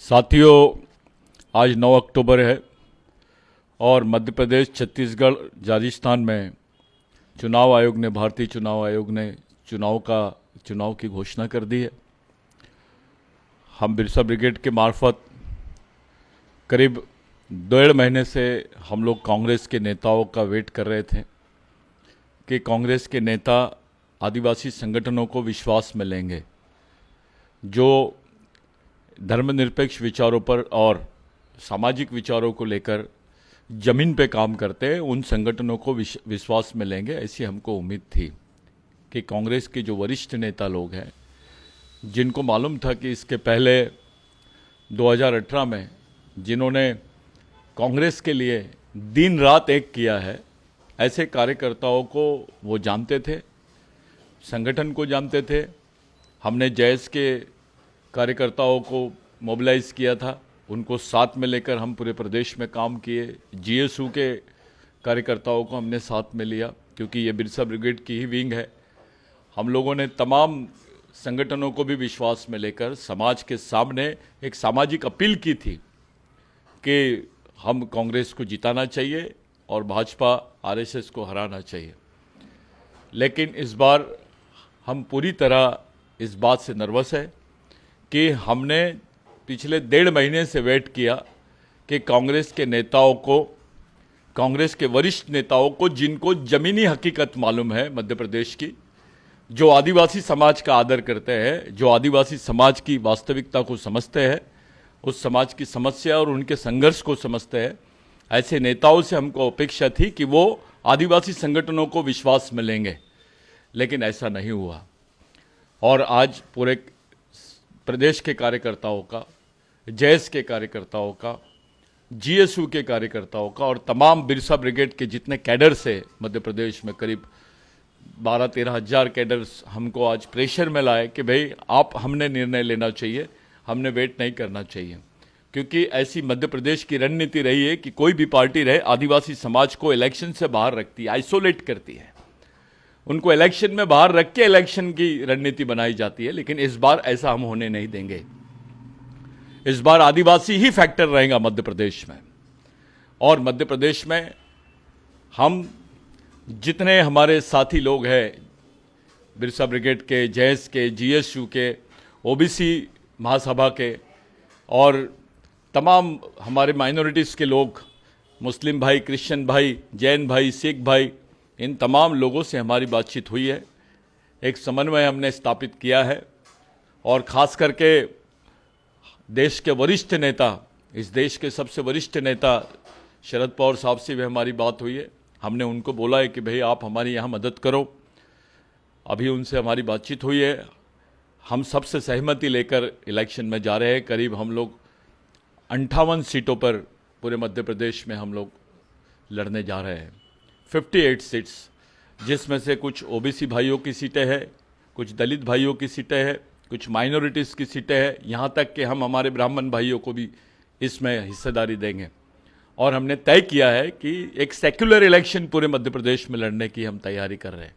साथियों, आज 9 अक्टूबर है और मध्य प्रदेश, छत्तीसगढ़, राजस्थान में चुनाव आयोग ने, भारतीय चुनाव आयोग ने चुनाव की घोषणा कर दी है। हम बिरसा ब्रिगेड के मार्फत करीब 1.5 महीने से हम लोग कांग्रेस के नेताओं का वेट कर रहे थे कि कांग्रेस के नेता आदिवासी संगठनों को विश्वास में लेंगे, जो धर्मनिरपेक्ष विचारों पर और सामाजिक विचारों को लेकर जमीन पे काम करते हैं, उन संगठनों को विश्वास में लेंगे। ऐसी हमको उम्मीद थी कि कांग्रेस के जो वरिष्ठ नेता लोग हैं, जिनको मालूम था कि इसके पहले 2018 में जिन्होंने कांग्रेस के लिए दिन रात एक किया है, ऐसे कार्यकर्ताओं को वो जानते थे, संगठन को जानते थे। हमने जैस के कार्यकर्ताओं को मोबिलाइज किया था, उनको साथ में लेकर हम पूरे प्रदेश में काम किए। जीएसयू के कार्यकर्ताओं को हमने साथ में लिया, क्योंकि ये बिरसा ब्रिगेड की ही विंग है। हम लोगों ने तमाम संगठनों को भी विश्वास में लेकर समाज के सामने एक सामाजिक अपील की थी कि हम कांग्रेस को जिताना चाहिए और भाजपा आरएसएस को हराना चाहिए। लेकिन इस बार हम पूरी तरह इस बात से नर्वस है कि हमने पिछले 1.5 महीने से वेट किया कि कांग्रेस के नेताओं को, कांग्रेस के वरिष्ठ नेताओं को, जिनको जमीनी हकीकत मालूम है मध्य प्रदेश की, जो आदिवासी समाज का आदर करते हैं, जो आदिवासी समाज की वास्तविकता को समझते हैं, उस समाज की समस्या और उनके संघर्ष को समझते हैं, ऐसे नेताओं से हमको अपेक्षा थी कि वो आदिवासी संगठनों को विश्वास में लेंगे। लेकिन ऐसा नहीं हुआ और आज पूरे प्रदेश के कार्यकर्ताओं का, जैस के कार्यकर्ताओं का, जीएसयू के कार्यकर्ताओं का और तमाम बिरसा ब्रिगेड के जितने कैडर्स है मध्य प्रदेश में, करीब 12-13 हज़ार कैडर्स हमको आज प्रेशर में लाए कि भाई आप, हमने निर्णय लेना चाहिए, हमने वेट नहीं करना चाहिए। क्योंकि ऐसी मध्य प्रदेश की रणनीति रही है कि कोई भी पार्टी रहे, आदिवासी समाज को इलेक्शन से बाहर रखती है, आइसोलेट करती है, उनको इलेक्शन में बाहर रख के इलेक्शन की रणनीति बनाई जाती है। लेकिन इस बार ऐसा हम होने नहीं देंगे। इस बार आदिवासी ही फैक्टर रहेगा मध्य प्रदेश में। और मध्य प्रदेश में हम जितने हमारे साथी लोग हैं, बिरसा ब्रिगेड के, जैस के, जीएसयू के, ओबीसी महासभा के और तमाम हमारे माइनॉरिटीज़ के लोग, मुस्लिम भाई, क्रिश्चियन भाई, जैन भाई, सिख भाई, इन तमाम लोगों से हमारी बातचीत हुई है। एक समन्वय हमने स्थापित किया है और ख़ास करके देश के वरिष्ठ नेता, इस देश के सबसे वरिष्ठ नेता शरद पवार साहब से भी हमारी बात हुई है। हमने उनको बोला है कि भाई आप हमारी यहाँ मदद करो। अभी उनसे हमारी बातचीत हुई है। हम सबसे सहमति लेकर इलेक्शन में जा रहे हैं। करीब हम लोग 58 सीटों पर पूरे मध्य प्रदेश में हम लोग लड़ने जा रहे हैं। 58 सीट्स, जिसमें से कुछ ओबीसी भाइयों की सीटें हैं, कुछ दलित भाइयों की सीटें हैं, कुछ माइनॉरिटीज़ की सीटें हैं, यहाँ तक कि हम हमारे ब्राह्मण भाइयों को भी इसमें हिस्सेदारी देंगे। और हमने तय किया है कि एक सेक्युलर इलेक्शन पूरे मध्य प्रदेश में लड़ने की हम तैयारी कर रहे हैं।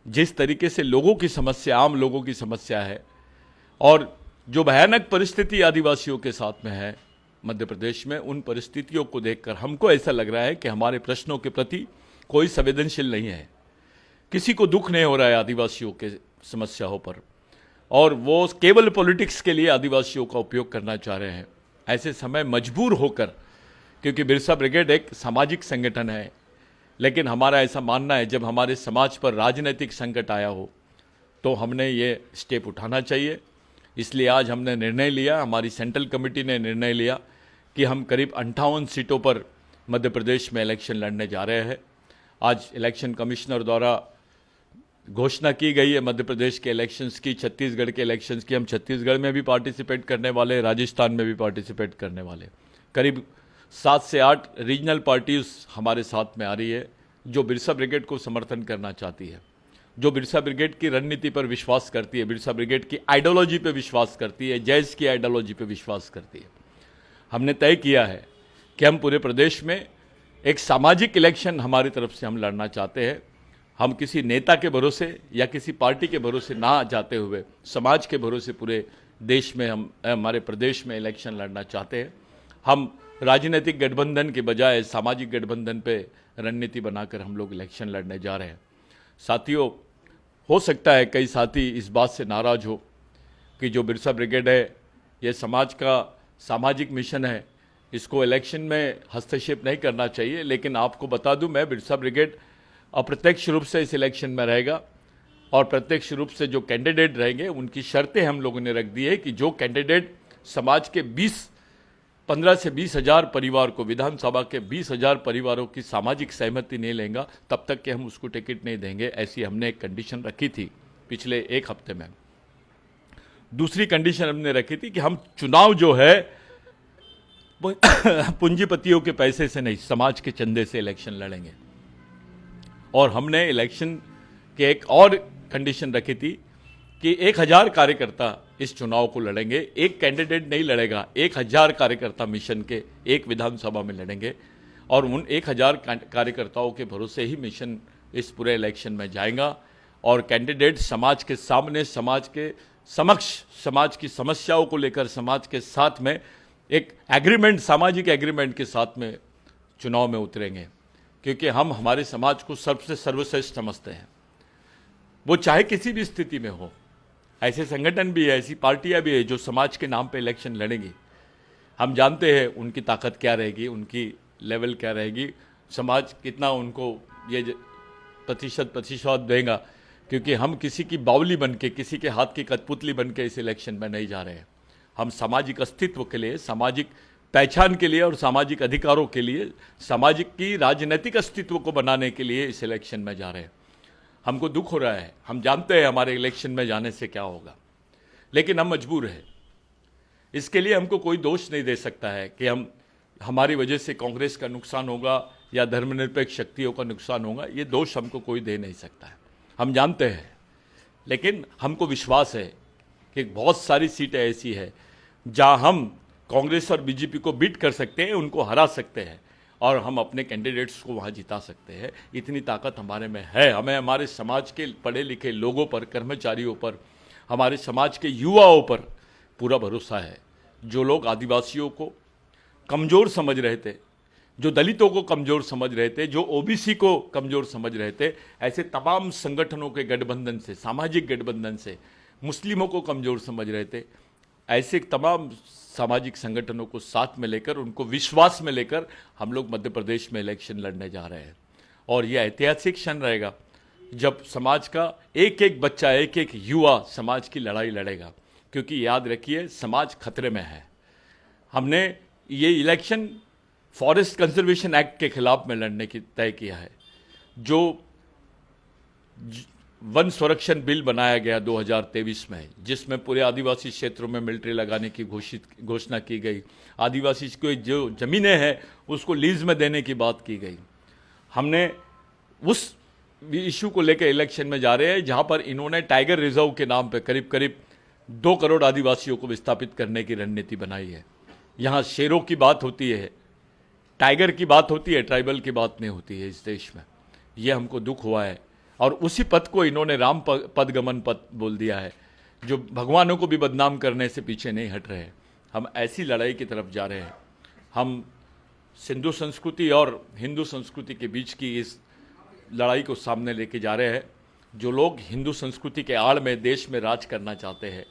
जिस तरीके से लोगों की समस्या, आम लोगों की समस्या है और जो भयानक परिस्थिति आदिवासियों के साथ में है मध्य प्रदेश में, उन परिस्थितियों को देखकर हमको ऐसा लग रहा है कि हमारे प्रश्नों के प्रति कोई संवेदनशील नहीं है, किसी को दुख नहीं हो रहा है आदिवासियों के समस्याओं पर, और वो केवल पॉलिटिक्स के लिए आदिवासियों का उपयोग करना चाह रहे हैं। ऐसे समय मजबूर होकर, क्योंकि बिरसा ब्रिगेड एक सामाजिक संगठन है, लेकिन हमारा ऐसा मानना है जब हमारे समाज पर राजनीतिक संकट आया हो तो हमने ये स्टेप उठाना चाहिए। इसलिए आज हमने निर्णय लिया, हमारी सेंट्रल कमेटी ने निर्णय लिया कि हम करीब 58 सीटों पर मध्य प्रदेश में इलेक्शन लड़ने जा रहे हैं। आज इलेक्शन कमिश्नर द्वारा घोषणा की गई है मध्य प्रदेश के इलेक्शंस की, छत्तीसगढ़ के इलेक्शंस की। हम छत्तीसगढ़ में भी पार्टिसिपेट करने वाले, राजस्थान में भी पार्टिसिपेट करने वाले। करीब 7 से 8 रीजनल पार्टीज हमारे साथ में आ रही है, जो बिरसा ब्रिगेड को समर्थन करना चाहती है, जो बिरसा ब्रिगेड की रणनीति पर विश्वास करती है, बिरसा ब्रिगेड की आइडियोलॉजी पर विश्वास करती है, जैस की आइडियोलॉजी पर विश्वास करती है। हमने तय किया है कि हम पूरे प्रदेश में एक सामाजिक इलेक्शन हमारी तरफ से हम लड़ना चाहते हैं। हम किसी नेता के भरोसे या किसी पार्टी के भरोसे ना जाते हुए समाज के भरोसे पूरे देश में, हम हमारे प्रदेश में इलेक्शन लड़ना चाहते हैं। हम राजनीतिक गठबंधन के बजाय सामाजिक गठबंधन पे रणनीति बनाकर हम लोग इलेक्शन लड़ने जा रहे हैं। साथियों, हो सकता है कई साथी इस बात से नाराज हो कि जो बिरसा ब्रिगेड है ये समाज का सामाजिक मिशन है, इसको इलेक्शन में हस्तक्षेप नहीं करना चाहिए। लेकिन आपको बता दूं, मैं बिरसा ब्रिगेड अप्रत्यक्ष रूप से इस इलेक्शन में रहेगा और प्रत्यक्ष रूप से जो कैंडिडेट रहेंगे उनकी शर्तें हम लोगों ने रख दी है कि जो कैंडिडेट समाज के 15 से 20 हजार परिवार को, विधानसभा के 20 हजार परिवारों की सामाजिक सहमति नहीं लेगा तब तक कि हम उसको टिकट नहीं देंगे। ऐसी हमने एक कंडीशन रखी थी पिछले एक हफ्ते में। दूसरी कंडीशन हमने रखी थी कि हम चुनाव जो है पूंजीपतियों के पैसे से नहीं, समाज के चंदे से इलेक्शन लड़ेंगे। और हमने इलेक्शन के एक और कंडीशन रखी थी कि 1000 कार्यकर्ता इस चुनाव को लड़ेंगे। एक कैंडिडेट नहीं लड़ेगा, 1000 कार्यकर्ता मिशन के एक विधानसभा में लड़ेंगे और उन 1000 कार्यकर्ताओं के भरोसे ही मिशन इस पूरे इलेक्शन में जाएगा। और कैंडिडेट समाज के सामने, समाज के समक्ष, समाज की समस्याओं को लेकर समाज के साथ में एक एग्रीमेंट, सामाजिक एग्रीमेंट के साथ में चुनाव में उतरेंगे, क्योंकि हम हमारे समाज को सबसे सर्वश्रेष्ठ समझते हैं। वो चाहे किसी भी स्थिति में हो। ऐसे संगठन भी है, ऐसी पार्टियां भी है जो समाज के नाम पे इलेक्शन लड़ेंगी। हम जानते हैं उनकी ताकत क्या रहेगी, उनकी लेवल क्या रहेगी, समाज कितना उनको ये प्रतिशत देगा। क्योंकि हम किसी की बावली बन के, किसी के हाथ की कठपुतली बन के इस इलेक्शन में नहीं जा रहे हैं। हम सामाजिक अस्तित्व के लिए, सामाजिक पहचान के लिए और सामाजिक अधिकारों के लिए, सामाजिक की राजनीतिक अस्तित्व को बनाने के लिए इस इलेक्शन में जा रहे हैं। हमको दुख हो रहा है, हम जानते हैं हमारे इलेक्शन में जाने से क्या होगा, लेकिन हम मजबूर हैं। इसके लिए हमको कोई दोष नहीं दे सकता है कि हमारी वजह से कांग्रेस का नुकसान होगा या धर्मनिरपेक्ष शक्तियों का नुकसान होगा। ये दोष हमको कोई दे नहीं सकता है, हम जानते हैं। लेकिन हमको विश्वास है कि बहुत सारी सीटें ऐसी है जहां हम कांग्रेस और बीजेपी को बीट कर सकते हैं, उनको हरा सकते हैं और हम अपने कैंडिडेट्स को वहां जिता सकते हैं। इतनी ताकत हमारे में है। हमें हमारे समाज के पढ़े लिखे लोगों पर, कर्मचारियों पर, हमारे समाज के युवाओं पर पूरा भरोसा है। जो लोग आदिवासियों को कमज़ोर समझ रहे थे, जो दलितों को कमज़ोर समझ रहे थे, जो ओबीसी को कमज़ोर समझ रहे थे, ऐसे तमाम संगठनों के गठबंधन से, सामाजिक गठबंधन से मुस्लिमों को कमज़ोर समझ रहे थे, ऐसे तमाम सामाजिक संगठनों को साथ में लेकर, उनको विश्वास में लेकर हम लोग मध्य प्रदेश में इलेक्शन लड़ने जा रहे हैं। और यह ऐतिहासिक क्षण रहेगा जब समाज का एक एक बच्चा, एक एक युवा समाज की लड़ाई लड़ेगा। क्योंकि याद रखिए, समाज खतरे में है। हमने ये इलेक्शन फॉरेस्ट कंजर्वेशन एक्ट के खिलाफ में लड़ने की तय किया है। जो वन संरक्षण बिल बनाया गया 2023 में, जिसमें पूरे आदिवासी क्षेत्रों में मिलिट्री लगाने की घोषणा की गई, आदिवासी को जो ज़मीनें हैं उसको लीज में देने की बात की गई। हमने उस इशू को लेकर इलेक्शन में जा रहे हैं जहां पर इन्होंने टाइगर रिजर्व के नाम पे करीब करीब 2 करोड़ आदिवासियों को विस्थापित करने की रणनीति बनाई है। यहाँ शेरों की बात होती है, टाइगर की बात होती है, ट्राइबल की बात नहीं होती है इस देश में। ये हमको दुख हुआ है। और उसी पद को इन्होंने राम पदगमन पद बोल दिया है, जो भगवानों को भी बदनाम करने से पीछे नहीं हट रहे हैं। हम ऐसी लड़ाई की तरफ जा रहे हैं। हम सिंधु संस्कृति और हिंदू संस्कृति के बीच की इस लड़ाई को सामने लेके जा रहे हैं। जो लोग हिंदू संस्कृति के आड़ में देश में राज करना चाहते हैं,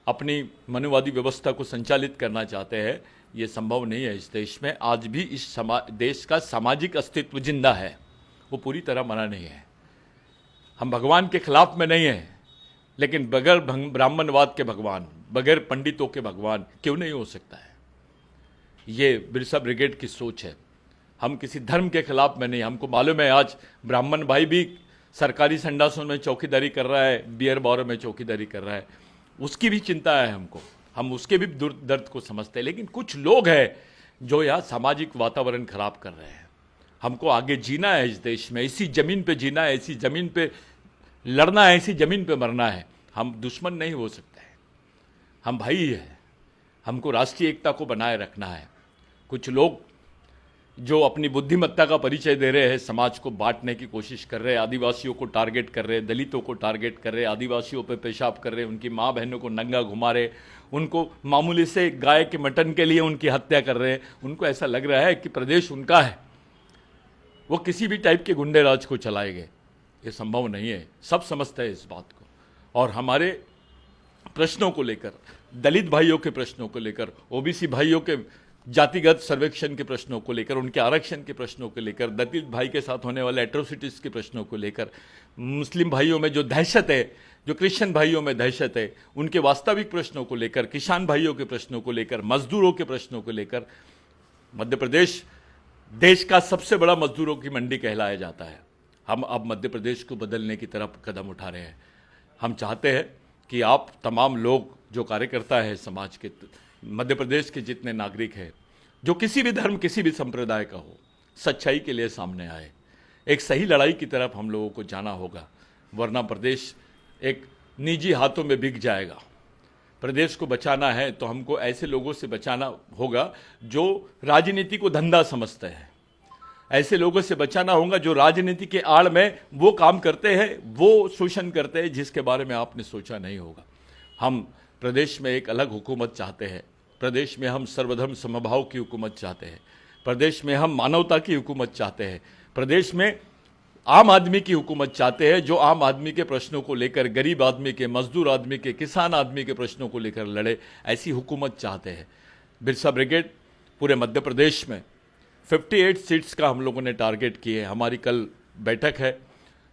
अपनी मनुवादी व्यवस्था को संचालित करना चाहते हैं, ये संभव नहीं है इस देश में। आज भी इस देश का सामाजिक अस्तित्व जिंदा है, वो पूरी तरह मरा नहीं है। हम भगवान के खिलाफ में नहीं हैं, लेकिन बगैर ब्राह्मणवाद के भगवान, बगैर पंडितों के भगवान क्यों नहीं हो सकता है। ये बिरसा ब्रिगेड की सोच है। हम किसी धर्म के खिलाफ में नहीं। हमको मालूम है आज ब्राह्मण भाई भी सरकारी संडासों में चौकीदारी कर रहा है, बियर बारों में चौकीदारी कर रहा है, उसकी भी चिंता है हमको। हम उसके भी दर्द को समझते हैं। लेकिन कुछ लोग हैं जो यहाँ सामाजिक वातावरण खराब कर रहे हैं। हमको आगे जीना है इस देश में, इसी ज़मीन पे जीना है, इसी ज़मीन पे लड़ना है, इसी ज़मीन पे मरना है। हम दुश्मन नहीं हो सकते हैं, हम भाई हैं। हमको राष्ट्रीय एकता को बनाए रखना है। कुछ लोग जो अपनी बुद्धिमत्ता का परिचय दे रहे हैं, समाज को बांटने की कोशिश कर रहे हैं, आदिवासियों को टारगेट कर रहे हैं, दलितों को टारगेट कर रहे हैं, आदिवासियों पे पेशाब कर रहे हैं, उनकी माँ बहनों को नंगा घुमा रहे, उनको मामूली से गाय के मटन के लिए उनकी हत्या कर रहे हैं। उनको ऐसा लग रहा है कि प्रदेश उनका है, वो किसी भी टाइप के गुंडे राज को चलाएंगे। ये संभव नहीं है, सब समझते हैं इस बात को। और हमारे प्रश्नों को लेकर, दलित भाइयों के प्रश्नों को लेकर, ओबीसी भाइयों के जातिगत सर्वेक्षण के प्रश्नों को लेकर, उनके आरक्षण के प्रश्नों को लेकर, दलित भाई के साथ होने वाले एट्रोसिटीज के प्रश्नों को लेकर, मुस्लिम भाइयों में जो दहशत है, जो क्रिश्चियन भाइयों में दहशत है, उनके वास्तविक प्रश्नों को लेकर, किसान भाइयों के प्रश्नों को लेकर, मजदूरों के प्रश्नों को लेकर। मध्य प्रदेश देश का सबसे बड़ा मजदूरों की मंडी कहलाया जाता है। हम अब मध्य प्रदेश को बदलने की तरफ कदम उठा रहे हैं। हम चाहते हैं कि आप तमाम लोग, जो कार्यकर्ता है समाज के, मध्य प्रदेश के जितने नागरिक हैं, जो किसी भी धर्म, किसी भी संप्रदाय का हो, सच्चाई के लिए सामने आए। एक सही लड़ाई की तरफ हम लोगों को जाना होगा, वरना प्रदेश एक निजी हाथों में बिक जाएगा। प्रदेश को बचाना है तो हमको ऐसे लोगों से बचाना होगा जो राजनीति को धंधा समझते हैं। ऐसे लोगों से बचाना होगा जो राजनीति के आड़ में वो काम करते हैं, वो शोषण करते हैं जिसके बारे में आपने सोचा नहीं होगा। हम प्रदेश में एक अलग हुकूमत चाहते हैं। प्रदेश में हम सर्वधर्म समभाव की हुकूमत चाहते हैं। प्रदेश में हम मानवता की हुकूमत चाहते हैं। प्रदेश में आम आदमी की हुकूमत चाहते हैं, जो आम आदमी के प्रश्नों को लेकर, गरीब आदमी के, मजदूर आदमी के, किसान आदमी के प्रश्नों को लेकर लड़े। ऐसी हुकूमत चाहते हैं। बिरसा ब्रिगेड पूरे मध्य प्रदेश में 58 सीट्स का हम लोगों ने टारगेट किए। हमारी कल बैठक है,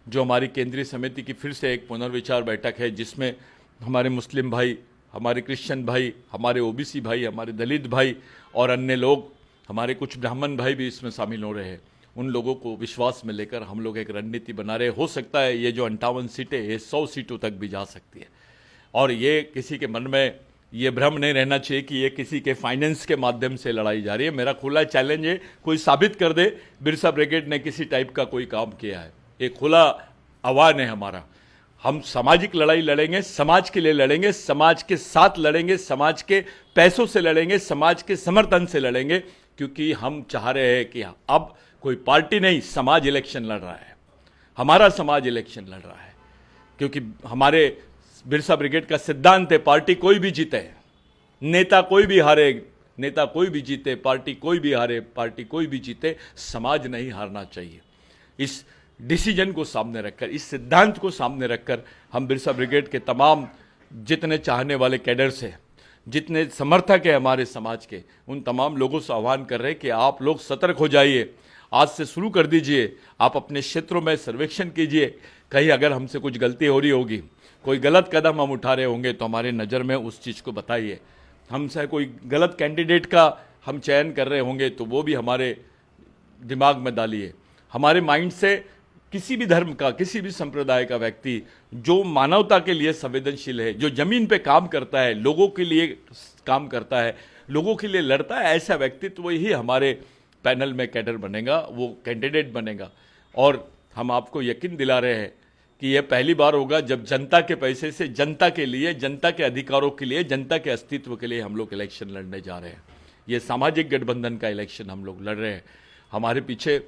जो हमारी केंद्रीय समिति की फिर से एक पुनर्विचार बैठक है, जिसमें हमारे मुस्लिम भाई, हमारे क्रिश्चियन भाई, हमारे ओबीसी भाई, हमारे दलित भाई और अन्य लोग, हमारे कुछ ब्राह्मण भाई भी इसमें शामिल हो रहे हैं। उन लोगों को विश्वास में लेकर हम लोग एक रणनीति बना रहे। हो सकता है ये जो 58 सीटें, ये 100 सीटों तक भी जा सकती है। और ये किसी के मन में ये भ्रम नहीं रहना चाहिए कि ये किसी के फाइनेंस के माध्यम से लड़ाई जा रही है। मेरा खुला चैलेंज है, कोई साबित कर दे बिरसा ब्रिगेड ने किसी टाइप का कोई काम किया है। एक खुला आह्वान है हमारा। हम सामाजिक लड़ाई लड़ेंगे, समाज के लिए लड़ेंगे, समाज के साथ लड़ेंगे, समाज के पैसों से लड़ेंगे, समाज के समर्थन से लड़ेंगे, क्योंकि हम चाह रहे हैं कि अब कोई पार्टी नहीं, समाज इलेक्शन लड़ रहा है। हमारा समाज इलेक्शन लड़ रहा है, क्योंकि हमारे बिरसा ब्रिगेड का सिद्धांत है, पार्टी कोई भी जीते, नेता कोई भी हारे, नेता कोई भी जीते, पार्टी कोई भी हारे, पार्टी कोई भी जीते, समाज नहीं हारना चाहिए। इस डिसीजन को सामने रखकर, इस सिद्धांत को सामने रखकर हम बिरसा ब्रिगेड के तमाम जितने चाहने वाले कैडर्स हैं, जितने समर्थक हैं हमारे समाज के, उन तमाम लोगों से आह्वान कर रहे हैं कि आप लोग सतर्क हो जाइए। आज से शुरू कर दीजिए, आप अपने क्षेत्रों में सर्वेक्षण कीजिए। कहीं अगर हमसे कुछ गलती हो रही होगी, कोई गलत कदम हम उठा रहे होंगे, तो हमारे नज़र में उस चीज़ को बताइए। हमसे कोई गलत कैंडिडेट का हम चयन कर रहे होंगे, तो वो भी हमारे दिमाग में डालिए। हमारे माइंड से किसी भी धर्म का, किसी भी संप्रदाय का व्यक्ति जो मानवता के लिए संवेदनशील है, जो जमीन पे काम करता है, लोगों के लिए काम करता है, लोगों के लिए लड़ता है, ऐसा व्यक्तित्व ही हमारे पैनल में कैडर बनेगा, वो कैंडिडेट बनेगा। और हम आपको यकीन दिला रहे हैं कि यह पहली बार होगा जब जनता के पैसे से, जनता के लिए, जनता के अधिकारों के लिए, जनता के अस्तित्व के लिए हम लोग इलेक्शन लड़ने जा रहे हैं। ये सामाजिक गठबंधन का इलेक्शन हम लोग लड़ रहे हैं। हमारे पीछे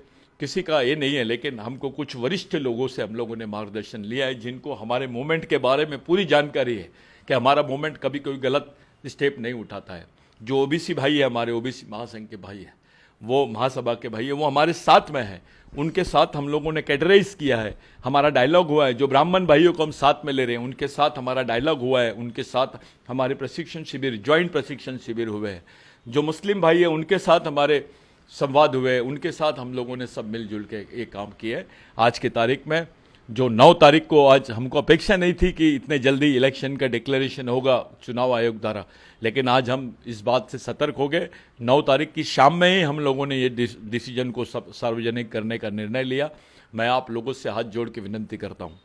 किसी का ये नहीं है, लेकिन हमको कुछ वरिष्ठ लोगों से हम लोगों ने मार्गदर्शन लिया है, जिनको हमारे मूवमेंट के बारे में पूरी जानकारी है कि हमारा मूवमेंट कभी कोई गलत स्टेप नहीं उठाता है। जो ओबीसी भाई है, हमारे ओबीसी महासंघ के भाई है, वो महासभा के भाई है, वो हमारे साथ में है। उनके साथ हम लोगों ने कैडराइज किया है, हमारा डायलॉग हुआ है। जो ब्राह्मण भाइयों को हम साथ में ले रहे हैं, उनके साथ हमारा डायलॉग हुआ है, उनके साथ हमारे प्रशिक्षण शिविर, ज्वाइंट प्रशिक्षण शिविर हुए हैं। जो मुस्लिम भाई है, उनके साथ हमारे संवाद हुए, उनके साथ हम लोगों ने सब मिलजुल के ये काम किए। आज की तारीख में, जो 9 तारीख को, आज हमको अपेक्षा नहीं थी कि इतने जल्दी इलेक्शन का डिक्लेरेशन होगा चुनाव आयोग द्वारा, लेकिन आज हम इस बात से सतर्क हो गए। 9 तारीख की शाम में ही हम लोगों ने ये डिसीजन को सार्वजनिक करने का निर्णय लिया। मैं आप लोगों से हाथ जोड़ के विनंती करता हूँ,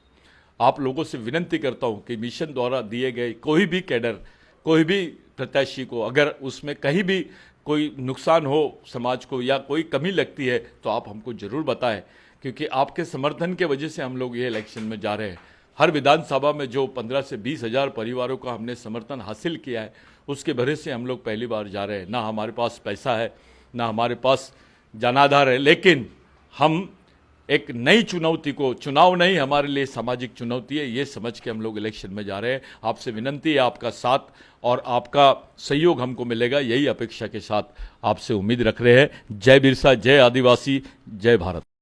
आप लोगों से विनंती करता हूँ कि मिशन द्वारा दिए गए कोई भी कैडर, कोई भी प्रत्याशी को अगर उसमें कहीं भी कोई नुकसान हो समाज को या कोई कमी लगती है, तो आप हमको ज़रूर बताएं, क्योंकि आपके समर्थन के वजह से हम लोग ये इलेक्शन में जा रहे हैं। हर विधानसभा में जो 15 से 20 हज़ार परिवारों का हमने समर्थन हासिल किया है, उसके भरोसे से हम लोग पहली बार जा रहे हैं। ना हमारे पास पैसा है, ना हमारे पास जनाधार है, लेकिन हम एक नई चुनौती को, चुनाव नहीं हमारे लिए सामाजिक चुनौती है, ये समझ के हम लोग इलेक्शन में जा रहे हैं। आपसे विनंती है, आपका साथ और आपका सहयोग हमको मिलेगा, यही अपेक्षा के साथ आपसे उम्मीद रख रहे हैं। जय बिरसा, जय आदिवासी, जय भारत।